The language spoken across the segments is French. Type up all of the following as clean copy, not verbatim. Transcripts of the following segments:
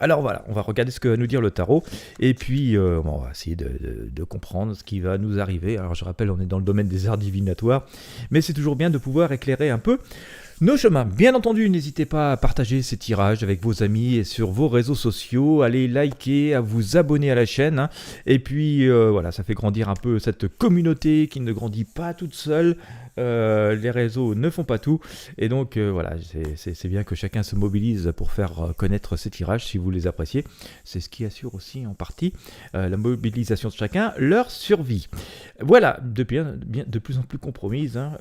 Alors voilà, on va regarder ce que va nous dire le tarot, et puis on va essayer de comprendre ce qui va nous arriver. Alors je rappelle, on est dans le domaine des arts divinatoires, mais c'est toujours bien de pouvoir éclairer un peu nos chemins. Bien entendu, n'hésitez pas à partager ces tirages avec vos amis et sur vos réseaux sociaux, allez liker, à vous abonner à la chaîne, hein. Et puis voilà, ça fait grandir un peu cette communauté qui ne grandit pas toute seule. Les réseaux ne font pas tout, et donc voilà, c'est bien que chacun se mobilise pour faire connaître ces tirages si vous les appréciez. C'est ce qui assure aussi en partie la mobilisation de chacun, leur survie. Voilà, de plus en plus compromise, hein,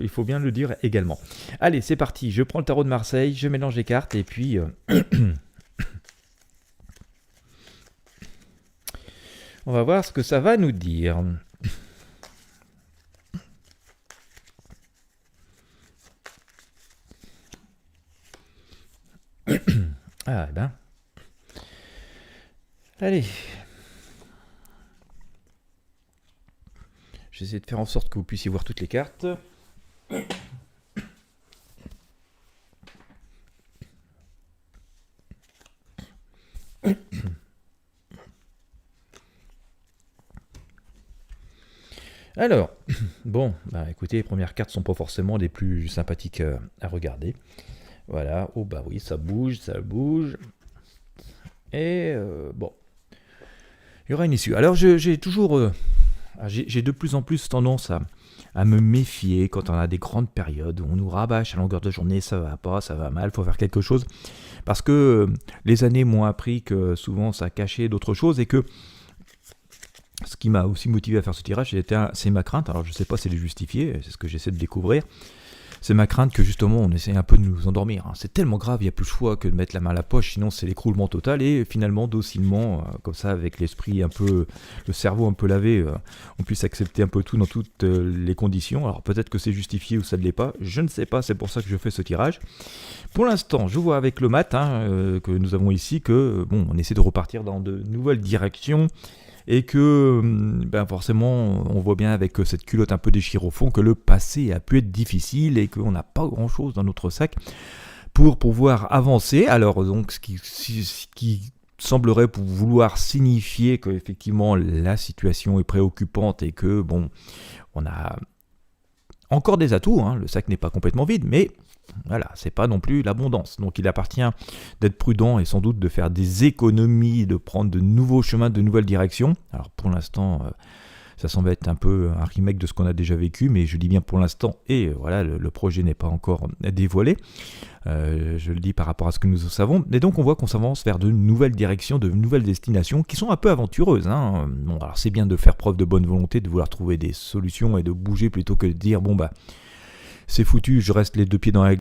il faut bien le dire également. Allez, c'est parti, je prends le tarot de Marseille, je mélange les cartes, et puis on va voir ce que ça va nous dire. Ah, ben. Allez. J'essaie de faire en sorte que vous puissiez voir toutes les cartes. Alors, bon, bah écoutez, les premières cartes sont pas forcément les plus sympathiques à regarder. Voilà, oh bah oui, ça bouge. Et bon, il y aura une issue. Alors j'ai toujours, j'ai de plus en plus tendance à me méfier quand on a des grandes périodes où on nous rabâche à longueur de journée, ça va pas, ça va mal, faut faire quelque chose. Parce que les années m'ont appris que souvent ça cachait d'autres choses, et que ce qui m'a aussi motivé à faire ce tirage, c'est ma crainte. Alors je sais pas si c'est justifié, c'est ce que j'essaie de découvrir. C'est ma crainte que justement on essaie un peu de nous endormir. C'est tellement grave, il n'y a plus le choix que de mettre la main à la poche, sinon c'est l'écroulement total. Et finalement, docilement, comme ça, avec l'esprit un peu, le cerveau un peu lavé, on puisse accepter un peu tout dans toutes les conditions. Alors peut-être que c'est justifié ou ça ne l'est pas, je ne sais pas, c'est pour ça que je fais ce tirage. Pour l'instant, je vois avec le mat que nous avons ici que bon, on essaie de repartir dans de nouvelles directions. Et que ben forcément on voit bien avec cette culotte un peu déchirée au fond que le passé a pu être difficile, et qu'on n'a pas grand chose dans notre sac pour pouvoir avancer. Alors donc ce qui semblerait vouloir signifier que effectivement la situation est préoccupante, et que bon, on a encore des atouts, hein, le sac n'est pas complètement vide, mais voilà, c'est pas non plus l'abondance. Donc il appartient d'être prudent, et sans doute de faire des économies, de prendre de nouveaux chemins, de nouvelles directions. Alors pour l'instant, ça semble être un peu un remake de ce qu'on a déjà vécu, mais je dis bien pour l'instant, et voilà, le projet n'est pas encore dévoilé. Je le dis par rapport à ce que nous savons. Et donc on voit qu'on s'avance vers de nouvelles directions, de nouvelles destinations qui sont un peu aventureuses, hein. Bon, alors c'est bien de faire preuve de bonne volonté, de vouloir trouver des solutions et de bouger plutôt que de dire bon bah c'est foutu, je reste les deux pieds dans la